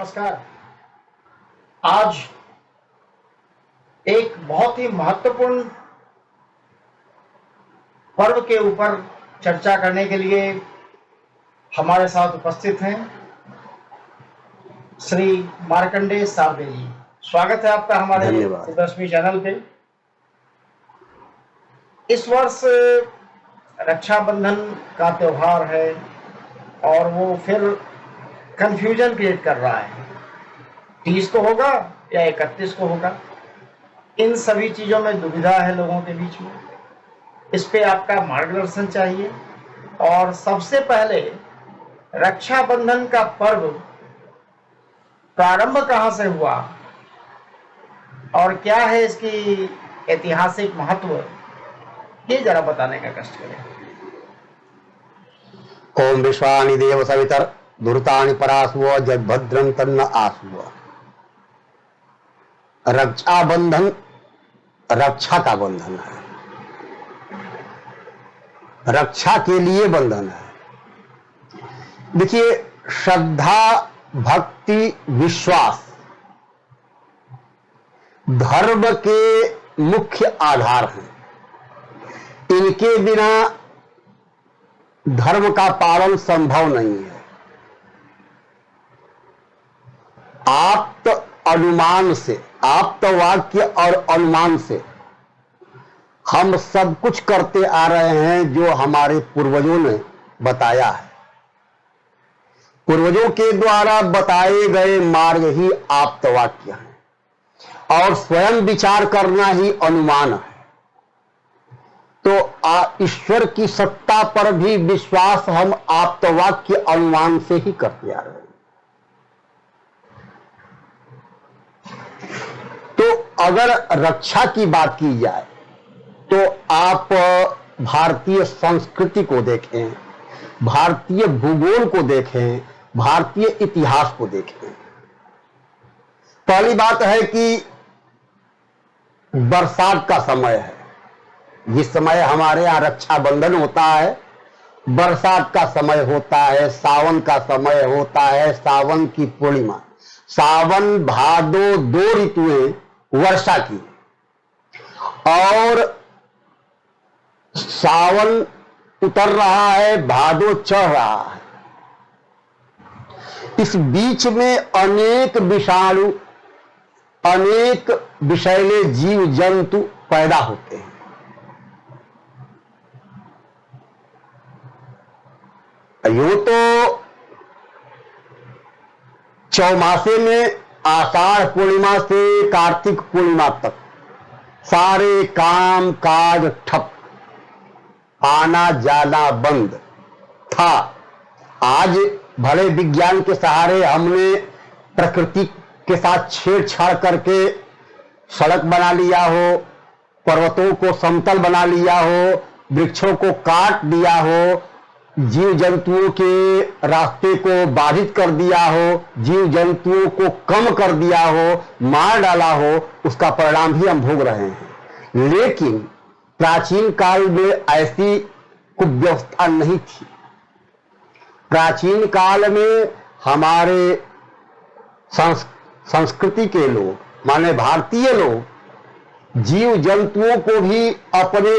नमस्कार। आज एक बहुत ही महत्वपूर्ण पर्व के ऊपर चर्चा करने के लिए हमारे साथ उपस्थित हैं श्री मार्कंडेय सारदे जी। स्वागत है आपका हमारे दशमी चैनल पे। इस वर्ष रक्षाबंधन का त्योहार है और वो फिर कंफ्यूजन क्रिएट कर रहा है, 30 को होगा या 31 को होगा। इन सभी चीजों में दुविधा है लोगों के बीच में। इस पे आपका मार्गदर्शन चाहिए। और सबसे पहले रक्षाबंधन का पर्व प्रारंभ कहां से हुआ और क्या है इसकी ऐतिहासिक महत्व, ये जरा बताने का कष्ट करें। ओम विश्वानि देव सवितर दुर्तानि परासुव जगभद्रं तन्न आसुव। रक्षाबंधन रक्षा का बंधन है, रक्षा के लिए बंधन है। देखिए, श्रद्धा, भक्ति, विश्वास धर्म के मुख्य आधार हैं। इनके बिना धर्म का पालन संभव नहीं है। आप्त अनुमान से, आप्त वाक्य और अनुमान से हम सब कुछ करते आ रहे हैं जो हमारे पूर्वजों ने बताया है। पूर्वजों के द्वारा बताए गए मार्ग ही आप्त वाक्य हैं और स्वयं विचार करना ही अनुमान है। तो ईश्वर की सत्ता पर भी विश्वास हम आप्तवाक्य अनुमान से ही करते आ रहे हैं। तो अगर रक्षा की बात की जाए तो आप भारतीय संस्कृति को देखें, भारतीय भूगोल को देखें, भारतीय इतिहास को देखें। पहली बात है कि बरसात का समय है। जिस समय हमारे यहाँ रक्षाबंधन होता है, बरसात का समय होता है, सावन का समय होता है, सावन की पूर्णिमा। सावन भादो दो ऋतुएं वर्षा की, और सावन उतर रहा है, भादो चढ़ रहा है। इस बीच में अनेक विषाणु, अनेक विषैले जीव जंतु पैदा होते हैं। यूं तो चौमासे में आषाढ़ पूर्णिमा से कार्तिक पूर्णिमा तक सारे काम काज ठप, आना जाना बंद था। आज भले विज्ञान के सहारे हमने प्रकृति के साथ छेड़छाड़ करके सड़क बना लिया हो, पर्वतों को समतल बना लिया हो, वृक्षों को काट दिया हो, जीव जंतुओं के रास्ते को बाधित कर दिया हो, जीव जंतुओं को कम कर दिया हो, मार डाला हो, उसका परिणाम भी हम भोग रहे हैं। लेकिन प्राचीन काल में ऐसी कुव्यवस्था नहीं थी। प्राचीन काल में हमारे संस्कृति के लोग, माने भारतीय लोग, जीव जंतुओं को भी अपने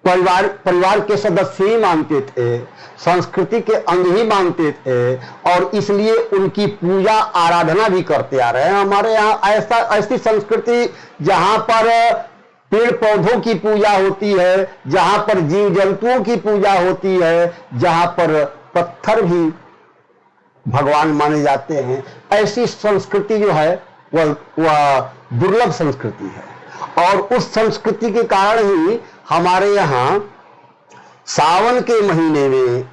परिवार के सदस्य ही मानते थे, संस्कृति के अंग ही मानते थे, और इसलिए उनकी पूजा आराधना भी करते आ रहे हैं। हमारे यहाँ ऐसी संस्कृति जहां पर पेड़ पौधों की पूजा होती है, जहां पर जीव जंतुओं की पूजा होती है, जहां पर पत्थर भी भगवान माने जाते हैं, ऐसी संस्कृति जो है वह दुर्लभ संस्कृति है। और उस संस्कृति के कारण ही हमारे यहां सावन के महीने में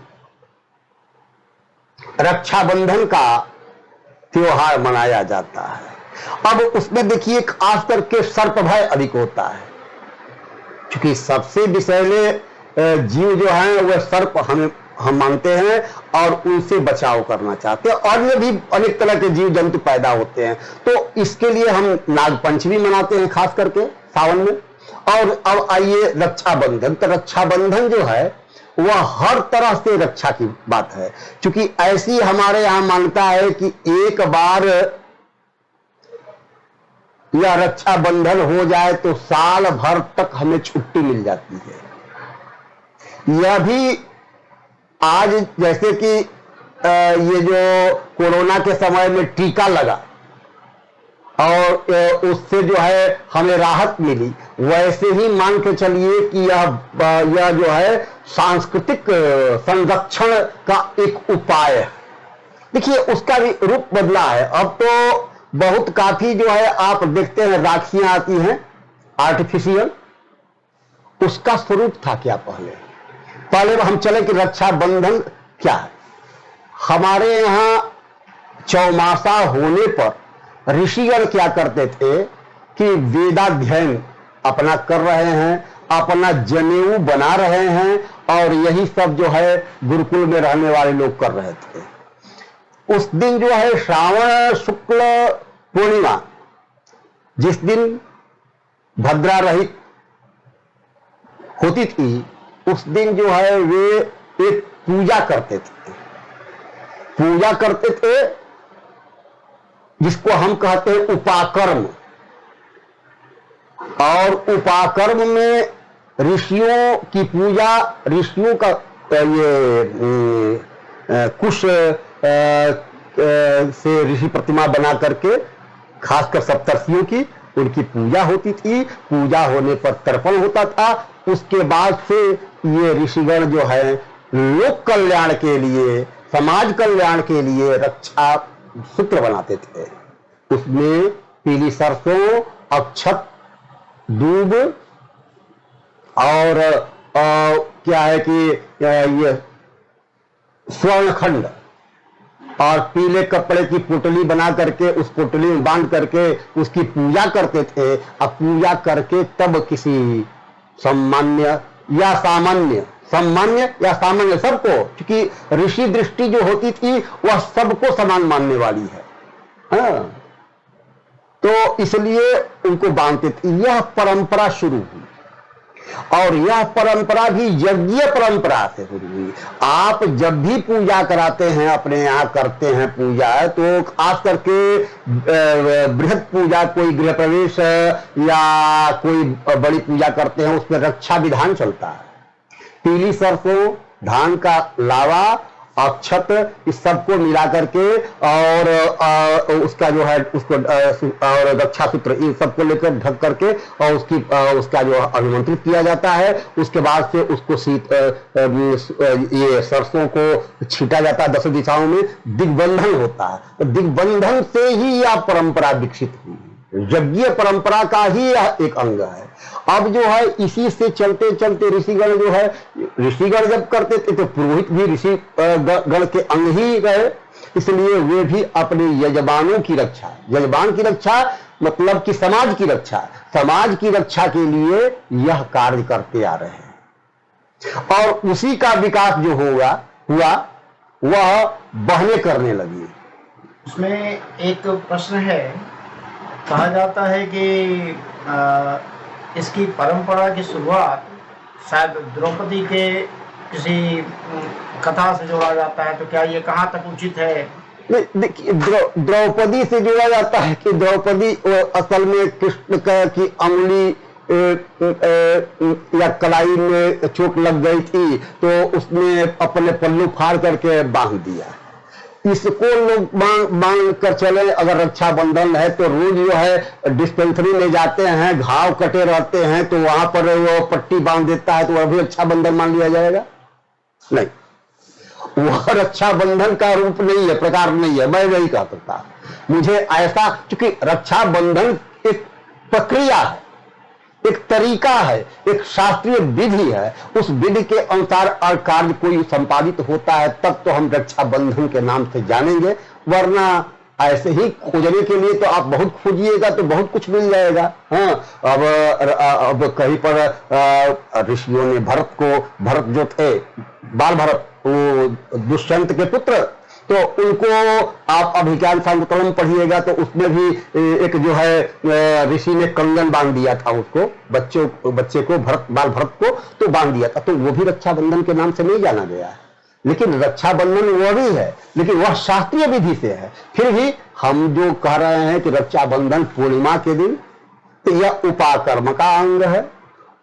रक्षाबंधन का त्योहार मनाया जाता है। अब उसमें देखिए, खास करके सर्प भय अधिक होता है, क्योंकि सबसे विषैले जीव जो हैं वह सर्प हम मानते हैं और उनसे बचाव करना चाहते हैं। और भी अनेक तरह के जीव जंतु पैदा होते हैं, तो इसके लिए हम नागपंचमी मनाते हैं, खास करके सावन में। और अब आइए रक्षाबंधन। तो रक्षाबंधन जो है वह हर तरह से रक्षा की बात है। क्योंकि ऐसी हमारे यहां मान्यता है कि एक बार यह रक्षा बंधन हो जाए तो साल भर तक हमें छुट्टी मिल जाती है। यह भी आज जैसे कि ये जो कोरोना के समय में टीका लगा और उससे जो है हमें राहत मिली, वैसे ही मान के चलिए कि यह जो है सांस्कृतिक संरक्षण का एक उपाय है। देखिए उसका भी रूप बदला है। अब तो बहुत काफी जो है आप देखते हैं राखियां आती हैं आर्टिफिशियल, उसका स्वरूप था क्या पहले हम चले कि रक्षाबंधन क्या है। हमारे यहां चौमासा होने पर ऋषिगण क्या करते थे कि वेदाध्ययन अपना कर रहे हैं, अपना जनेऊ बना रहे हैं, और यही सब जो है गुरुकुल में रहने वाले लोग कर रहे थे। उस दिन जो है श्रावण शुक्ल पूर्णिमा, जिस दिन भद्रा रहित होती थी, उस दिन जो है वे एक पूजा करते थे जिसको हम कहते हैं उपाकर्म। और उपाकर्म में ऋषियों की पूजा, ऋषियों का कुश से ऋषि प्रतिमा बना करके, खासकर सप्तर्षियों की, उनकी पूजा होती थी। पूजा होने पर तर्पण होता था। उसके बाद से ये ऋषिगण जो है लोक कल्याण के लिए, समाज कल्याण के लिए रक्षा सूत्र बनाते थे। उसमें पीली सरसों, अक्षत, दूब और क्या है कि ये स्वर्णखंड और पीले कपड़े की पुतली बना करके उस पुतली में बांध करके उसकी पूजा करते थे। अब पूजा करके तब किसी सामान्य या सामान्य सबको, क्योंकि ऋषि दृष्टि जो होती थी वह सबको समान मानने वाली है। हाँ, तो इसलिए उनको बांधते थे। यह परंपरा शुरू हुई, और यह परंपरा भी यज्ञीय परंपरा से शुरू हुई। आप जब भी पूजा कराते हैं, अपने यहाँ करते हैं पूजा, तो खास करके बृहद पूजा, कोई गृह प्रवेश या कोई बड़ी पूजा करते हैं, उसमें रक्षा विधान चलता है। पीली सरसों, धान का लावा, अक्षत, इस सबको मिला करके और उसका जो है उसको और रक्षा सूत्र, इन सबको लेकर ढक करके और उसका जो अभिमंत्रित किया जाता है। उसके बाद से उसको ये सरसों को छीटा जाता है 10 दिशाओं में, दिग्बंधन होता है। तो दिग्बंधन से ही यह परंपरा विकसित हुई, यज्ञीय परंपरा का ही यह एक अंग है। अब जो है इसी से चलते चलते ऋषिगण जो है, ऋषिगण जब करते थे तो पुरोहित भी ऋषि गण के अंग ही रहे, इसलिए वे भी अपने यजमानों की रक्षा, यजमान की रक्षा मतलब कि समाज की रक्षा के लिए यह कार्य करते आ रहे हैं। और उसी का विकास जो हुआ वह बहने करने लगी। उसमें एक प्रश्न है, कहा जाता है कि इसकी परंपरा की शुरुआत शायद द्रौपदी के किसी कथा से जोड़ा जाता है, तो क्या ये कहाँ तक उचित है? देखिए, द्रौपदी से जोड़ा जाता है कि द्रौपदी असल में कृष्ण की अंगुली या कलाई में चोट लग गई थी, तो उसने अपने पल्लू फाड़ करके बांध दिया। इसको लोग मान कर चले, अगर रक्षाबंधन है तो रोज जो है डिस्पेंसरी ले जाते हैं, घाव कटे रहते हैं, तो वहां पर वो पट्टी बांध देता है, तो वह भी रक्षाबंधन मान लिया जाएगा? नहीं, वह रक्षाबंधन का रूप नहीं है, प्रकार नहीं है। मैं नहीं कह सकता, मुझे ऐसा, क्योंकि रक्षाबंधन एक प्रक्रिया है, एक तरीका है, एक शास्त्रीय विधि है। उस विधि के अनुसार और कार्य कोई संपादित होता है तब तो हम रक्षाबंधन के नाम से जानेंगे, वरना ऐसे ही खोजने के लिए तो आप बहुत खोजिएगा तो बहुत कुछ मिल जाएगा। हाँ, अब कहीं पर ऋषियों ने भरत जो थे, बाल भरत, वो दुष्यंत के पुत्र, तो उनको आप अभिज्ञान शाकुंतलम पढ़िएगा तो उसमें भी एक जो है ऋषि ने कंगन बांध दिया था उसको, बच्चे को बाल भरत को तो बांध दिया था, तो वो भी रक्षाबंधन के नाम से नहीं जाना गया है। लेकिन रक्षाबंधन वह भी है, लेकिन वह शास्त्रीय विधि से है। फिर भी हम जो कह रहे हैं कि रक्षाबंधन पूर्णिमा के दिन, तो यह उपाकर्म का अंग है।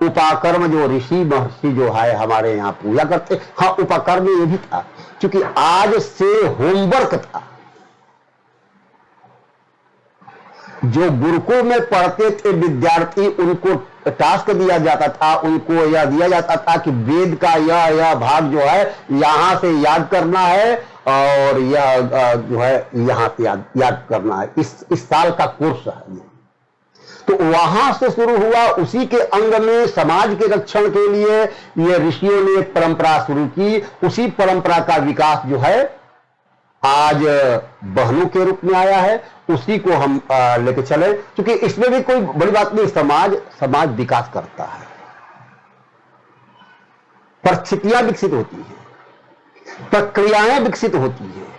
उपाकर्म जो ऋषि महर्षि जो है हमारे यहाँ पूजा करते, हाँ उपाकर्म ये भी था क्योंकि आज से होमवर्क था। जो गुरुकुल में पढ़ते थे विद्यार्थी, उनको टास्क दिया जाता था, उनको यह दिया जाता था कि वेद का यह भाग जो है यहां से याद करना है और यह जो है यहां से याद करना है। इस साल का कोर्स है ये। तो वहां से शुरू हुआ, उसी के अंग में समाज के रक्षण के लिए ये ऋषियों ने एक परंपरा शुरू की। उसी परंपरा का विकास जो है आज बहनों के रूप में आया है, उसी को हम लेके चले, क्योंकि इसमें भी कोई बड़ी बात नहीं। समाज विकास करता है, परिस्थितियां विकसित होती हैं, प्रक्रियाएं विकसित होती हैं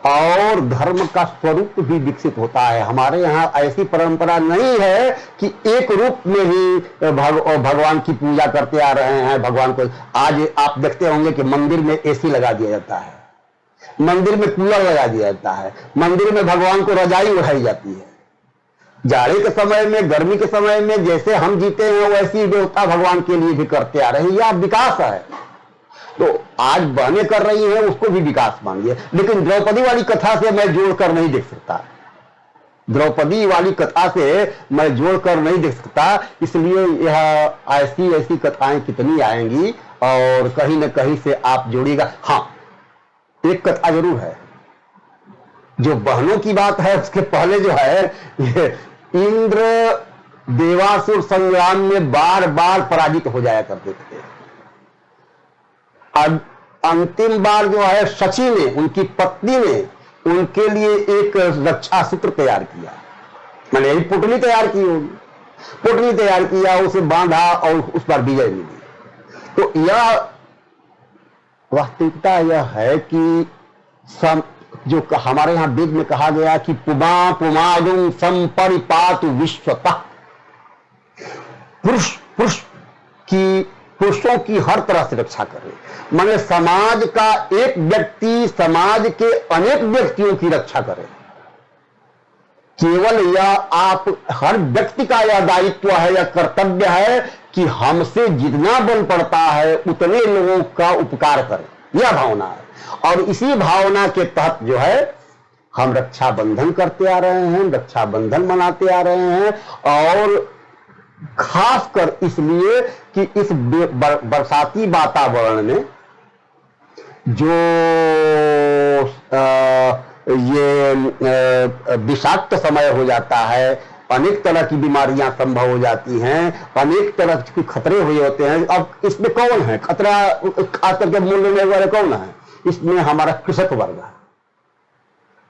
और धर्म का स्वरूप भी विकसित होता है। हमारे यहाँ ऐसी परंपरा नहीं है कि एक रूप में ही भगवान की पूजा करते आ रहे हैं। भगवान को आज आप देखते होंगे कि मंदिर में एसी लगा दिया जाता है, मंदिर में कूलर लगा दिया जाता है, मंदिर में भगवान को रजाई उठाई जाती है। जाड़े के समय में, गर्मी के समय में जैसे हम जीते हैं वैसी व्यवस्था भगवान के लिए भी करते आ रहे हैं। यह विकास है। तो आज बहनें कर रही है, उसको भी विकास मानिए। लेकिन द्रौपदी वाली कथा से मैं जोड़कर नहीं देख सकता, द्रौपदी वाली कथा से मैं जोड़कर नहीं देख सकता। इसलिए यह ऐसी कथाएं कितनी आएंगी और कहीं न कहीं से आप जोड़िएगा। हाँ, एक कथा जरूर है जो बहनों की बात है। उसके पहले जो है ये इंद्र देवासुर संग्राम में बार बार पराजित हो जाया करते थे। अब अंतिम बार जो है शची ने, उनकी पत्नी ने उनके लिए एक रक्षा सूत्र तैयार किया, मैंने यही पुटली तैयार की होगी, पुटली तैयार किया, उसे बांधा और उस पर विजय मिली। तो यह वास्तविकता यह है कि जो हमारे यहां वेद में कहा गया कि पुमा पुमादुम संपरिपातु विश्वतः, पुरुषों की हर तरह से रक्षा करे। माने समाज का एक व्यक्ति समाज के अनेक व्यक्तियों की रक्षा करे। केवल यह आप हर व्यक्ति का यह दायित्व है, यह कर्तव्य है कि हमसे जितना बल पड़ता है उतने लोगों का उपकार करें, यह भावना है। और इसी भावना के तहत जो है हम रक्षाबंधन करते आ रहे हैं, रक्षाबंधन मनाते आ रहे हैं। और खासकर इसलिए कि इस बरसाती वातावरण में जो ये विषाक्त समय हो जाता है, अनेक तरह की बीमारियां संभव हो जाती हैं, अनेक तरह के खतरे हुए होते हैं। अब इसमें कौन है खतरा, खास करके मूल लेने वाले कौन है? इसमें हमारा कृषक वर्ग है।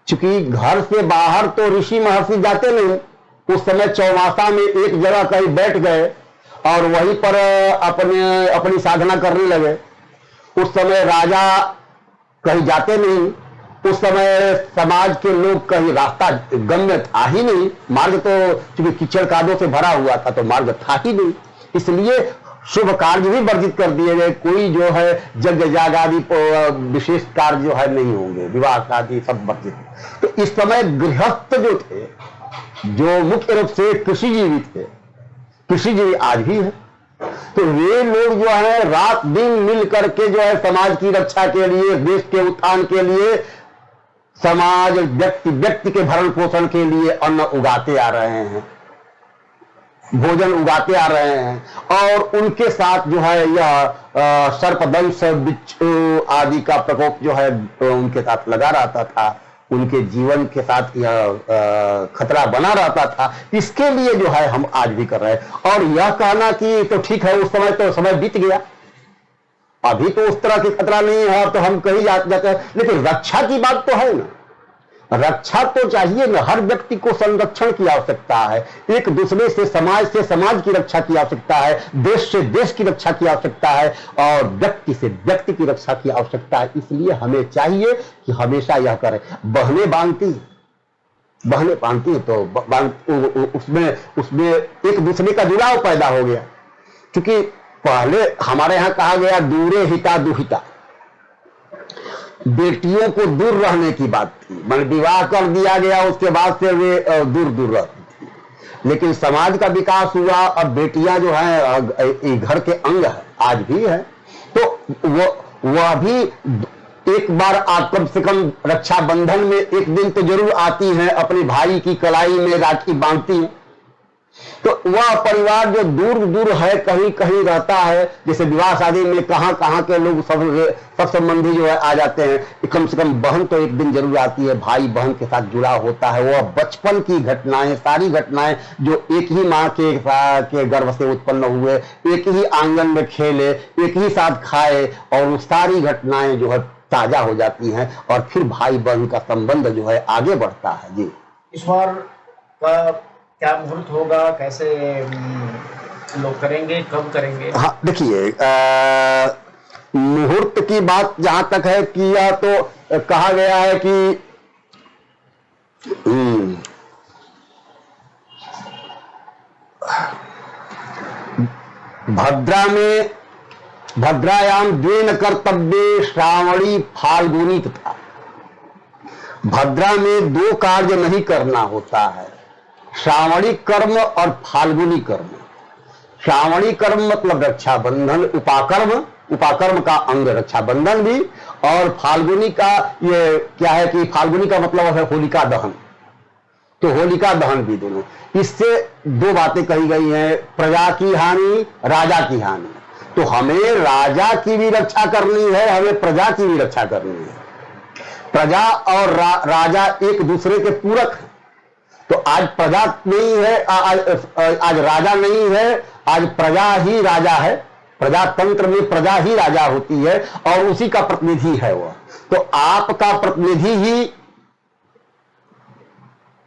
चूंकि घर से बाहर तो ऋषि महर्षि जाते नहीं, उस समय चौमासा में एक जगह कहीं बैठ गए और वहीं पर अपनी साधना करने लगे। उस समय राजा कहीं जाते नहीं, उस समय समाज के लोग कहीं रास्ता गम्य था ही नहीं, मार्ग तो चूंकि कीचड़ कादों से भरा हुआ था तो मार्ग था ही नहीं। इसलिए शुभ कार्य भी वर्जित कर दिए गए। कोई जो है यज्ञ याग आदि विशेष कार्य जो है नहीं होंगे, विवाह शादी सब वर्जित। तो इस समय गृहस्थ जो थे, जो मुख्य रूप से कृषिजीवी थे, कृषिजीवी आज भी है, तो वे लोग जो है रात दिन मिल करके जो है समाज की रक्षा के लिए, देश के उत्थान के लिए, समाज व्यक्ति के भरण पोषण के लिए अन्न उगाते आ रहे हैं, भोजन उगाते आ रहे हैं। और उनके साथ जो है यह सर्पदंश बिच्छू आदि का प्रकोप जो है उनके साथ लगा रहता था, उनके जीवन के साथ यह खतरा बना रहता था। इसके लिए जो है हम आज भी कर रहे हैं। और यह कहना कि तो ठीक है, उस समय तो समय बीत गया, अभी तो उस तरह की खतरा नहीं है, अब तो हम कहीं जाते हैं। लेकिन रक्षा की बात तो है ना, रक्षा तो चाहिए ना, हर व्यक्ति को संरक्षण की आवश्यकता है, एक दूसरे से समाज की रक्षा की आवश्यकता है, देश से देश की रक्षा की आवश्यकता है, और व्यक्ति से व्यक्ति की रक्षा की आवश्यकता है। इसलिए हमें चाहिए कि हमेशा यह करें। बहनें बांधती तो उसमें एक दूसरे का जुड़ाव पैदा हो गया, क्योंकि पहले हमारे यहां कहा गया दूरे हिता दुहिता, बेटियों को दूर रहने की बात थी, मैंने विवाह कर दिया गया, उसके बाद से वे दूर दूर रहती थी। लेकिन समाज का विकास हुआ, अब बेटियां जो है घर के अंग है, आज भी है, तो वह भी एक बार कम से कम रक्षाबंधन में एक दिन तो जरूर आती हैं, अपने भाई की कलाई में राखी बांधती हैं। तो वह परिवार जो दूर दूर है, कहीं कहीं रहता है, जैसे विवाह शादी में कहां कहां के लोग सब संबंधी जो है आ जाते हैं, कम से कम बहन तो एक दिन जरूर आती है, भाई बहन के साथ जुड़ा होता है। वह बचपन की घटनाएं, सारी घटनाएं जो एक ही मां के गर्भ से उत्पन्न हुए, एक ही आंगन में खेले, एक ही साथ खाए, और वो सारी घटनाएं जो है ताजा हो जाती हैं, और फिर भाई बहन का संबंध जो है आगे बढ़ता है। जी, इस बार का क्या मुहूर्त होगा, कैसे लोग करेंगे, कब करेंगे? हाँ, देखिए, मुहूर्त की बात जहां तक है कि यह तो कहा गया है कि भद्रायाम द्वेन कर्तव्ये श्रावणी फाल्गुनी था। भद्रा में दो कार्य नहीं करना होता है, श्रावणी कर्म और फाल्गुनी कर्म। श्रावणी कर्म मतलब रक्षाबंधन, उपाकर्म का अंग रक्षाबंधन भी, और फाल्गुनी का ये क्या है कि फाल्गुनी का मतलब है होलिका दहन, तो होलिका दहन भी दोनों। इससे दो बातें कही गई हैं, प्रजा की हानि, राजा की हानि। तो हमें राजा की भी रक्षा करनी है, हमें प्रजा की भी रक्षा करनी है। प्रजा और राजा एक दूसरे के पूरक हैं। तो आज प्रजा नहीं है, आज राजा नहीं है, आज प्रजा ही राजा है। प्रजातंत्र में प्रजा ही राजा होती है, और उसी का प्रतिनिधि है वह। तो आपका प्रतिनिधि ही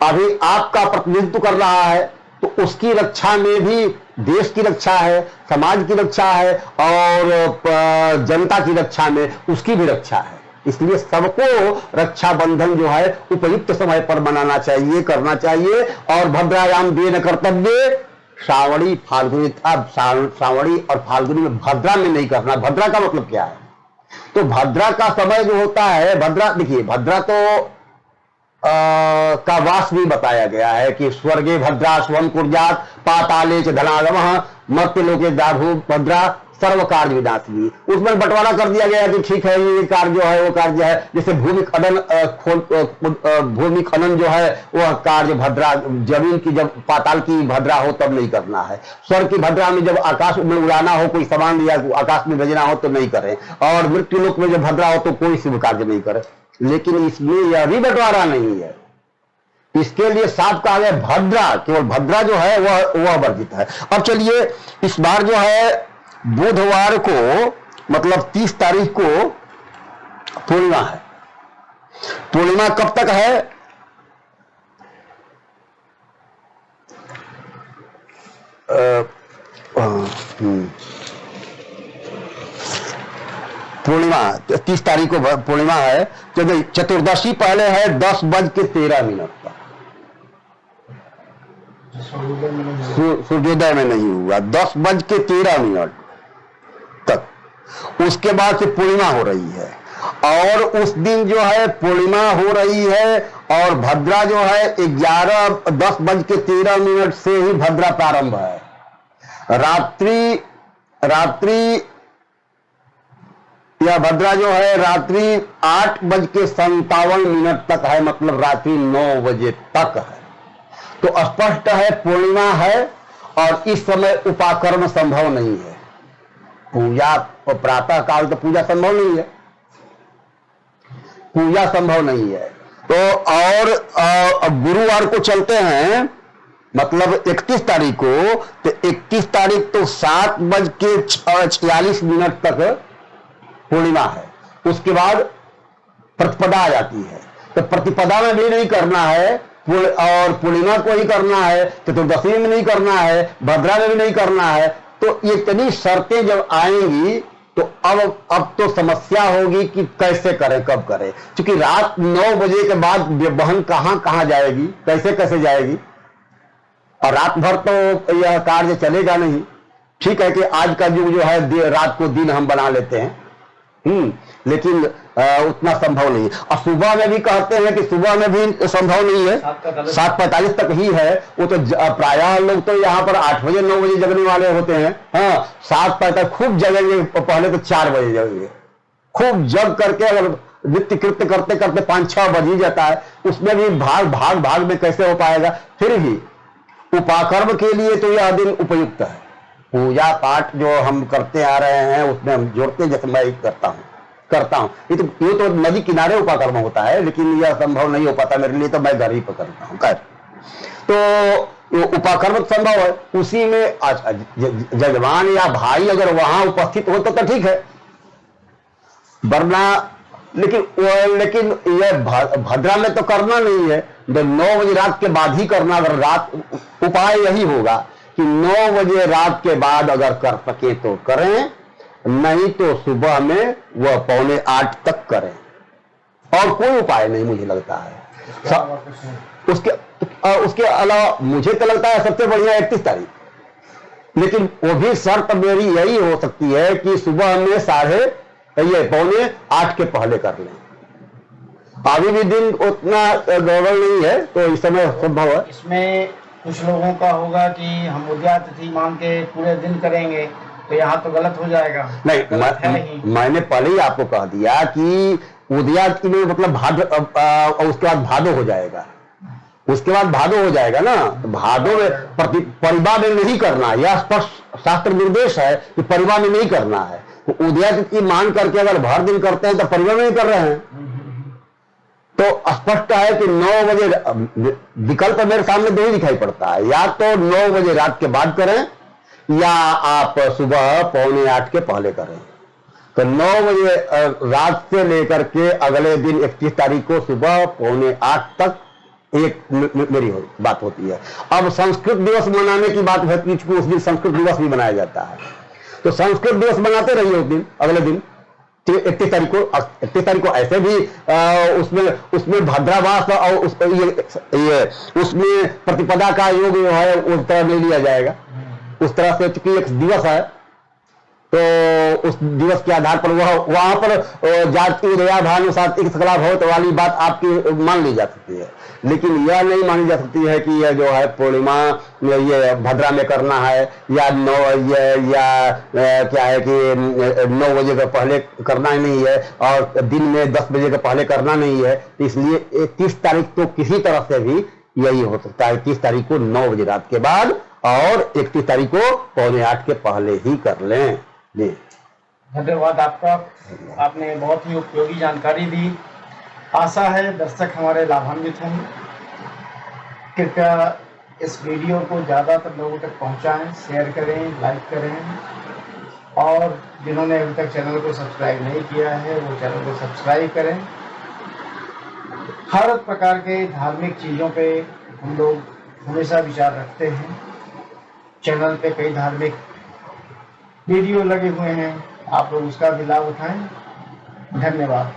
अभी आपका प्रतिनिधित्व कर रहा है, तो उसकी रक्षा में भी देश की रक्षा है, समाज की रक्षा है, और जनता की रक्षा में उसकी भी रक्षा है। इसलिए सबको रक्षाबंधन जो है उपयुक्त समय पर मनाना चाहिए, करना चाहिए। और भद्रायाम द्वेन कर्तव्ये श्रावणी फाल्गुनी था, श्रावणी और फाल्गुनी में, भद्रा में नहीं करना। भद्रा का मतलब क्या है? तो भद्रा का समय जो होता है, भद्रा देखिए, भद्रा तो का वास भी बताया गया है कि स्वर्गे भद्रा स्वम कुर्जात पाताले च धनागमः मर्त्य लोके दाभू भद्रा सर्व कार्य विनाशिनी। उसमें बंटवारा कर दिया गया कि ठीक है, ये कार्य जो है वो कार्य है, जैसे भूमि खनन जो है वह कार्य भद्रा, जमीन की जब पाताल की भद्रा हो तब नहीं करना है। स्वर्ग की भद्रा में जब आकाश में उड़ाना हो, कोई सामान लिया आकाश में भेजना हो तो नहीं करें, और मृत्यु लोक में जब भद्रा हो तो कोई शुभ कार्य नहीं करे। लेकिन इसमें यह भी बंटवारा नहीं है, इसके लिए साफ कहा गया भद्रा, केवल भद्रा जो है वह वर्जित है। अब चलिए, इस बार जो है बुधवार को मतलब 30 तारीख को पूर्णिमा है। पूर्णिमा कब तक है? पूर्णिमा 30 तारीख को पूर्णिमा है। तो चतुर्दशी पहले है 10:13 पर, सूर्योदय में नहीं हुआ, 10:13 तक। उसके बाद से पूर्णिमा हो रही है, और उस दिन जो है पूर्णिमा हो रही है, और भद्रा जो है 10:13 से ही भद्रा प्रारंभ है। रात्रि या भद्रा जो है रात्रि 8:57 तक है, मतलब रात्रि 9 बजे तक है। तो स्पष्ट है पूर्णिमा है, और इस समय उपाकर्म संभव नहीं है। पूजा प्रातः काल तो पूजा संभव नहीं है, पूजा संभव नहीं है। तो और गुरुवार को चलते हैं, मतलब 31 तारीख को, तो 31 तारीख तो 7:46 तक पूर्णिमा है। उसके बाद प्रतिपदा आ जाती है, तो प्रतिपदा में भी नहीं करना है, और पूर्णिमा को ही करना है, चतुर्दशी में नहीं करना है, भद्रा में भी नहीं करना है। तो ये इतनी शर्तें जब आएंगी तो अब तो समस्या होगी कि कैसे करें, कब करें, क्योंकि रात 9 बजे के बाद बहन कहां जाएगी, कैसे कैसे जाएगी, और रात भर तो यह कार्य चलेगा नहीं। ठीक है कि आज का युग जो है रात को दिन हम बना लेते हैं, लेकिन उतना संभव नहीं है। और सुबह में भी कहते हैं कि सुबह में भी संभव नहीं है, 7:45 तक ही है। वो तो प्रायः लोग तो यहाँ पर 8 बजे 9 बजे जगने वाले होते हैं। हाँ, 7:45 खूब जगेंगे, पहले तो 4 बजे जगेंगे, खूब जग करके अगर नित्य कृत्य करते करते 5-6 बज ही जाता है। उसमें भी भाग में कैसे हो पाएगा। फिर भी उपाकर्म के लिए तो यह दिन उपयुक्त है। पूजा पाठ जो हम करते आ रहे हैं उसमें हम जोड़ते, जैसे मैं करता हूं। ये तो नदी किनारे उपाकर्म होता है, लेकिन यह संभव नहीं हो पाता मेरे लिए, तो मैं घर ही पर करता हूं। तो उपाकर्म संभव है, उसी में जजमान या भाई अगर वहां उपस्थित हो तो ठीक है, वरना लेकिन यह भद्रा में तो करना नहीं है, 9 बजे रात के बाद ही करना। अगर रात उपाय यही होगा कि 9 बजे रात के बाद अगर कर सके तो करें, नहीं तो सुबह में वह 7:45 तक करें, और कोई उपाय नहीं मुझे लगता है। उसके अलावा मुझे तो लगता है सबसे बढ़िया 31 तारीख, लेकिन वो भी शर्त मेरी यही हो सकती है कि सुबह में 7:45 के पहले कर लें। अभी भी दिन उतना गड़बड़ नहीं है, तो इस समय संभव है। इसमें कुछ लोगों का होगा कि हम उदयातिथि मान के पूरे दिन करेंगे, तो यहाँ तो गलत हो जाएगा। नहीं, मैंने पहले ही आपको कह दिया कि उदयातिथि में मतलब उसके बाद भादो हो जाएगा, उसके बाद भादो हो जाएगा ना। भादो में परिवार में नहीं करना, यह स्पष्ट शास्त्र निर्देश है कि परिवार में नहीं करना है। तो उदयातिथि मान करके अगर भर दिन करते हैं तो परिवार में नहीं कर रहे हैं। तो स्पष्ट है कि 9 बजे विकल्प मेरे सामने दो ही दिखाई पड़ता है, या तो 9 बजे रात के बाद करें, या आप सुबह 7:45 के पहले करें। तो 9 बजे रात से लेकर के अगले दिन 31 तारीख को सुबह 7:45 तक एक मेरी बात होती है। अब संस्कृत दिवस मनाने की बात है, उस दिन संस्कृत दिवस भी मनाया जाता है, तो संस्कृत दिवस मनाते रहिए उस दिन, अगले दिन 31 तारीख को। 31 तारीख को ऐसे भी उसमें भद्रावास और उसमें प्रतिपदा का योग जो है उस तरह नहीं लिया जाएगा। उस तरह से चूंकि एक दिवस है, तो उस दिवस के आधार पर वहां पर जाति उदया भानु सात्विक सकला भौत वाली बात आपकी मान ली जा सकती है, लेकिन यह नहीं मानी जा सकती है कि यह जो है पूर्णिमा ये भद्रा में करना है, या क्या है कि 9 बजे के पहले करना ही नहीं है, और दिन में 10 बजे के पहले करना नहीं है। तो इसलिए 31 तारीख तो किसी तरह से भी यही हो सकता है, 30 तारीख को 9 बजे रात के बाद, और 31 तारीख को 7:45 के पहले ही कर लें। जी, धन्यवाद आपका, आपने बहुत ही उपयोगी जानकारी दी। आशा है दर्शक हमारे लाभान्वित होंगे। कृपया इस वीडियो को ज़्यादातर लोगों तक पहुंचाएं, शेयर करें, लाइक करें, और जिन्होंने अभी तक चैनल को सब्सक्राइब नहीं किया है वो चैनल को सब्सक्राइब करें। हर प्रकार के धार्मिक चीज़ों पे हम लोग हमेशा विचार रखते हैं। चैनल पे कई धार्मिक वीडियो लगे हुए हैं, आप लोग उसका भी लाभ उठाएं। धन्यवाद।